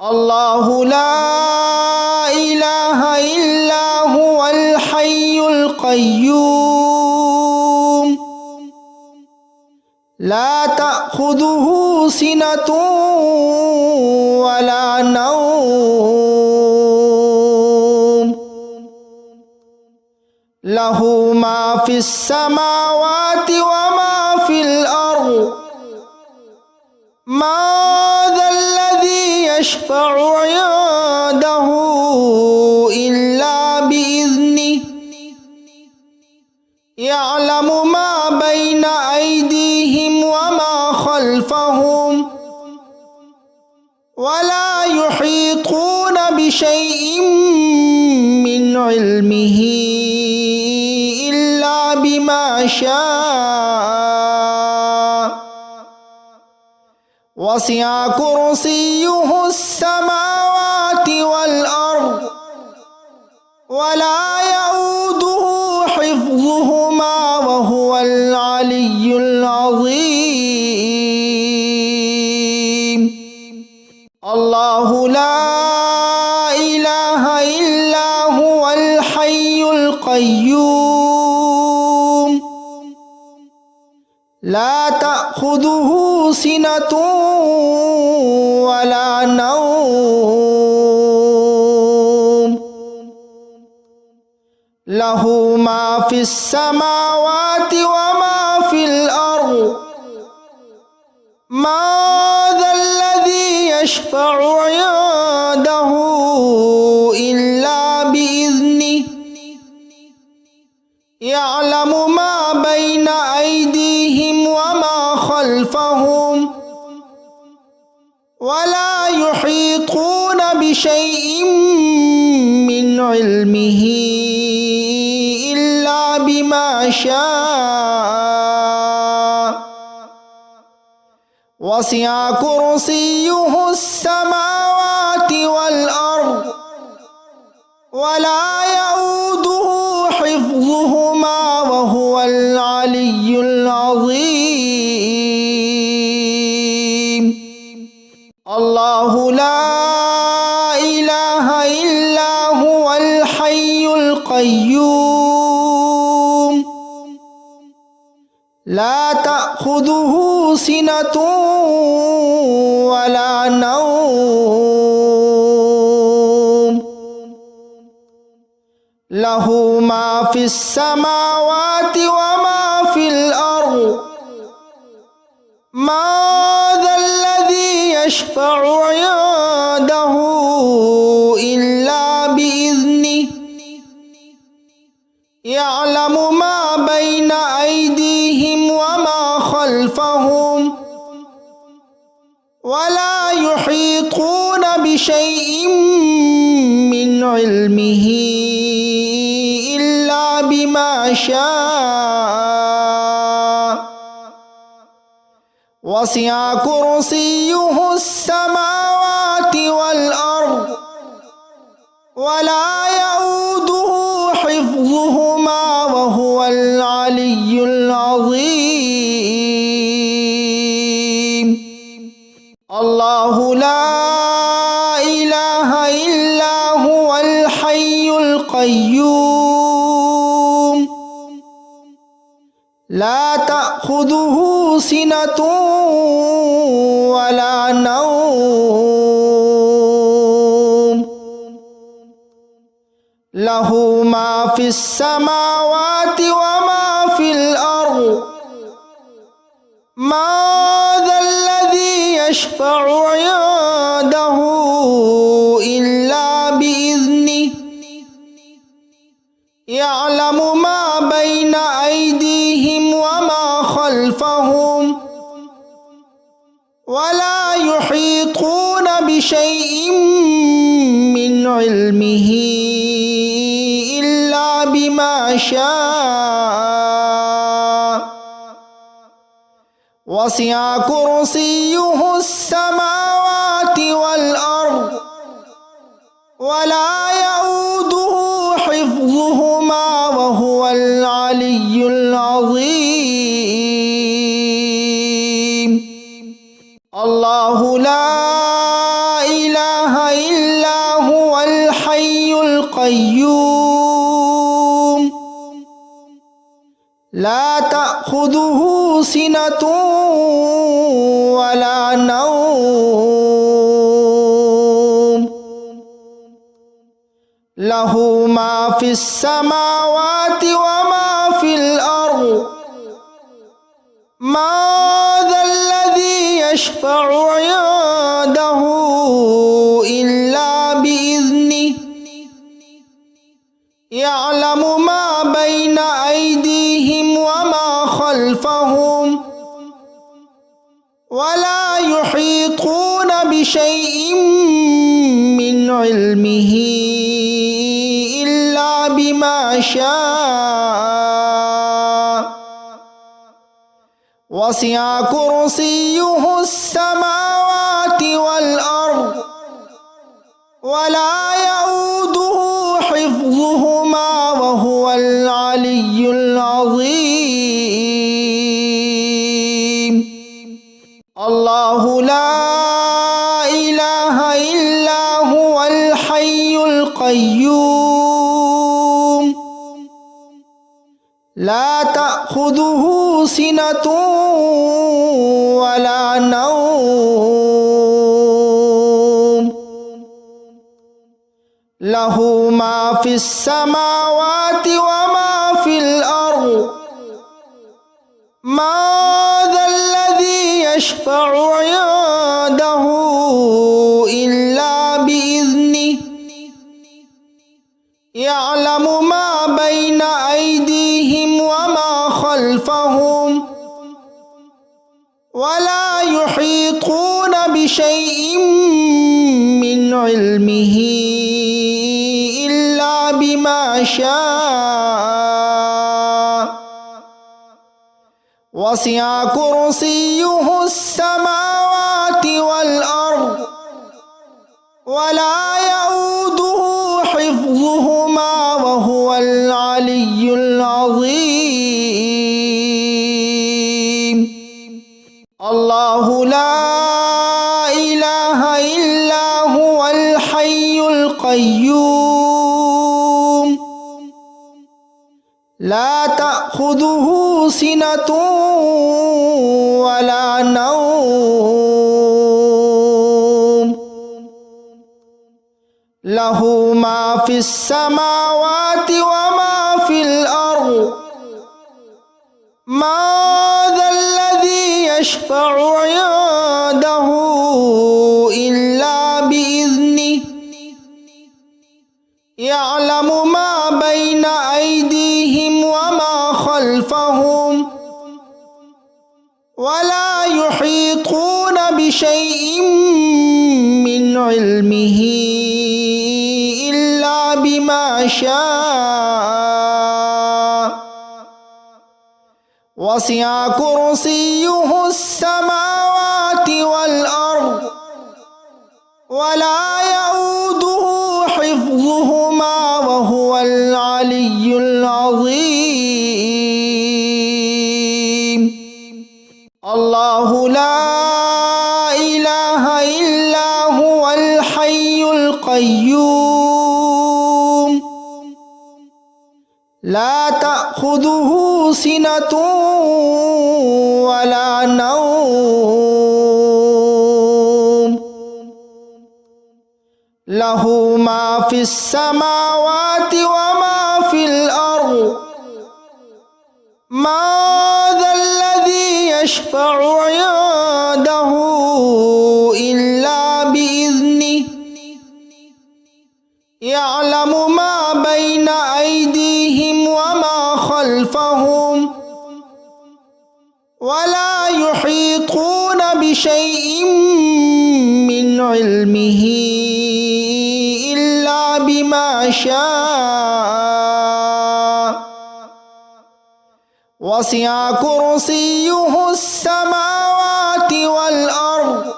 الله لا إله إلا هو الحي القيوم لا تأخذه سنة ولا نوم له ما في السماوات وما في الأرض ما ذا الذي يشفع عنده إلا بإذنه يعلم ما بين أيديهم وما خلفهم ولا يحيطون بشيء من علمه إلا بما شاء وسع كرسيه السماوات والأرض ولا يؤوده حفظهما وهو العلي العظيم الله لا إله إلا هو الحي القيوم لا تأخذه سنة ولا نوم له ما في السماوات وما في الأرض ما ذا الذي يشفع عنده إلا بإذنه يعلم ما بين أيديهم وما خلفهم ولا يحيطون بشيء من علمه إلا بما شاء وسع كرسيه السماوات والأرض ولا يؤوده حفظهما وهو العلي العظيم الله لا إله إلا هو الحي القيوم لا تأخذه سنة ولا نوم له ما في السماوات وما في الأرض ما ذا الذي يشفع عنده إلا بإذنه يعلم ما بين أيديهم وما خلفهم ولا يحيطون بشيء من علمه إلا بما شاء وسع كرسيه السماوات والأرض ولا يؤوده حفظهما وهو العلي العظيم الله لا إله إلا هو الحي القيوم لا تأخذه سنة ولا نوم له ما في السماوات وما في الأرض ما ذا الذي يشفع عنده إلا بإذنه يعلم ما بين أيديهم وما خلفهم ولا يحيطون بشيء من علمه إلا بما شاء وسع كرسيه السماوات والأرض ولا يؤوده حفظهما وهو العلي العظيم الله لا إله إله إلا هو الحي القيوم لا تأخذه سنة ولا نوم له ما في السماوات وما في الأرض ما ذا الذي يشفع عنده إلا بإذنه يعلم ما بين أيديهم وما خلفهم ولا يحيطون بشيء من علمه إلا بما شاء وسع كرسيه السماوات والأرض ولا يؤوده حفظهما وهو العلي العظيم الله لا إله إلا هو الحي القيوم لا تأخذه سنة ولا نوم له ما في السماوات وما في الأرض ما ذا الذي يشفع عنده إلا بإذنه يعلم ما بين أيديهم وما خلفهم ولا يحيطون بشيء من علمه إلا بما شاء وسع كرسيه السماوات والأرض ولا يؤوده حفظهما وهو العلي العظيم الله لا إله إلا هو الحي القيوم لا تأخذه سنة ولا نوم له ما في السماوات وما في الأرض ما ذا الذي يشفع عنده إلا بإذنه يعلم ما بين أيديهم وما خلفهم ولا يحيطون بشيء من علمه إلا بما شاء وسع كرسيه السماوات والأرض ولا يؤوده حفظهما وهو العلي العظيم الله لا إله إلا هو الحي القيوم لا تأخذه سنة ولا نوم له ما في السماوات وما في الأرض ما ذا الذي يشفع عنده إلا بإذنه يعلم ما بين أيديهم وما خلفهم ولا يحيطون بشيء من علمه إلا بما شاء وسع كرسيه السماوات والأرض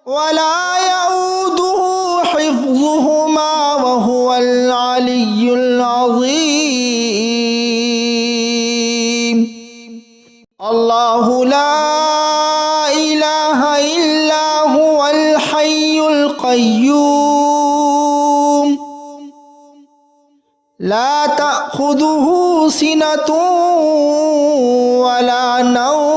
ولا يؤوده حفظهما وهو العلي العظيم الله لا إله إلا هو الحي القيوم القيوم لا تأخذه سنة ولا نوم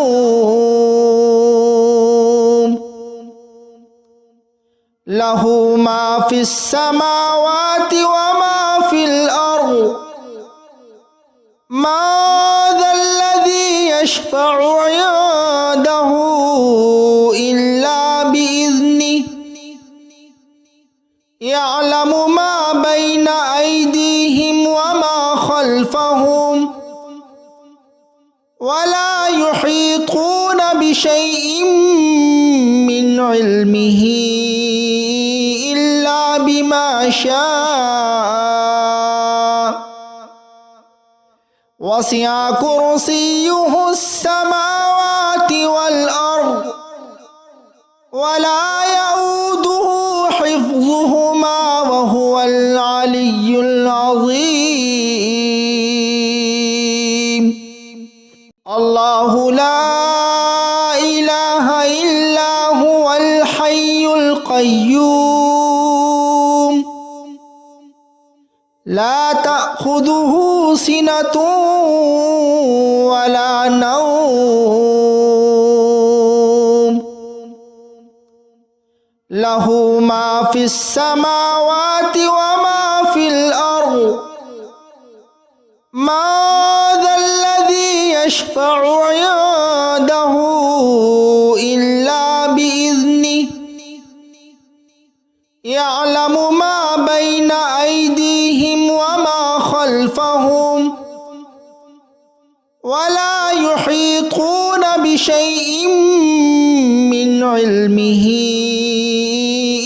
له ما في السماوات وما في الأرض ما ذا الذي يشفع عنده إلا بإذنه يعلم ما بين أيديهم وما خلفهم ولا يحيطون بشيء من علمه إلا بما شاء وسع كرسيه السماوات والأرض ولا يؤوده حفظهما وهو العلي العظيم الله لا إله إلا هو الحي القيوم لا تأخذه سنة ولا نوم له ما في السماوات وما في الأرض ما ذا الذي يشفع عنده إلا بإذنه يعلم ما بين أيديهم وما خلفهم ولا يحيطون بشيء من علمه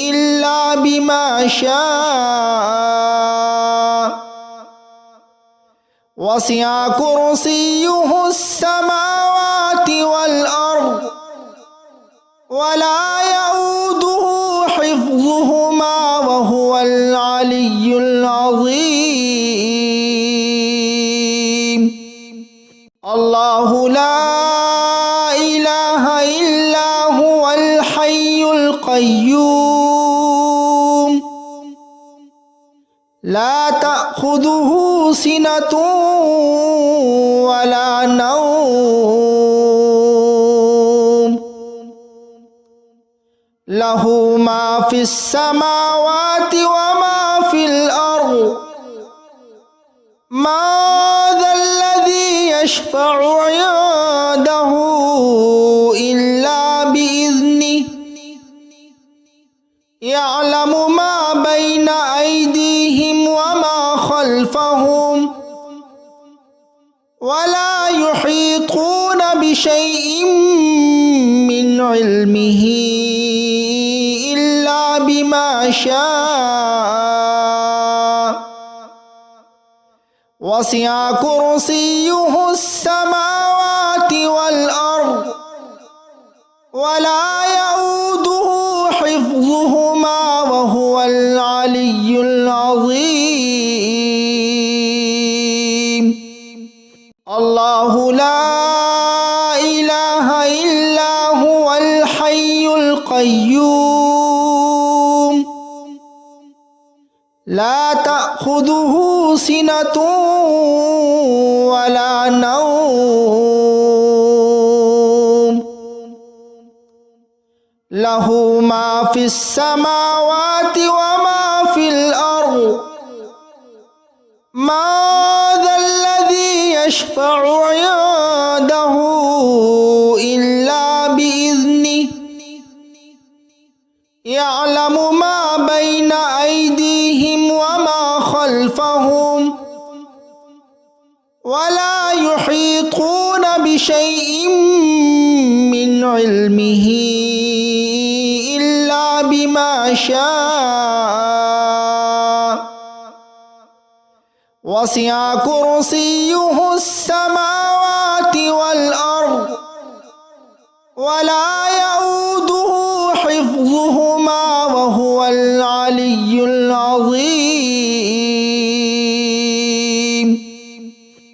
إلا بما شاء وسع كرسيه السماوات والأرض ولا يؤوده حفظهما وهو العلي العظيم الله لا إله إلا هو الحي القيوم لا تأخذه سنة ولا نوم له ما في السماوات وما في الأرض ما ذا الذي يشفع عنده إلا بإذنه يعلم ما بين أيديهم وما خلفهم ولا يحيطون بشيء من علمه إلا بما شاء وسع كرسيه السماوات والأرض ولا يؤوده حفظهما وهو العلي العظيم الله لا إله إلا هو الحي القيوم لا تأخذه سنة ولا نوم له ما في السماوات وما في الأرض ما ذا الذي يشفع عنده إلا بإذنه يعلم ما بين أيديهم وما خلفهم ولا يحيطون بشيء من علمه إلا بما شاء وسع كرسيه السماوات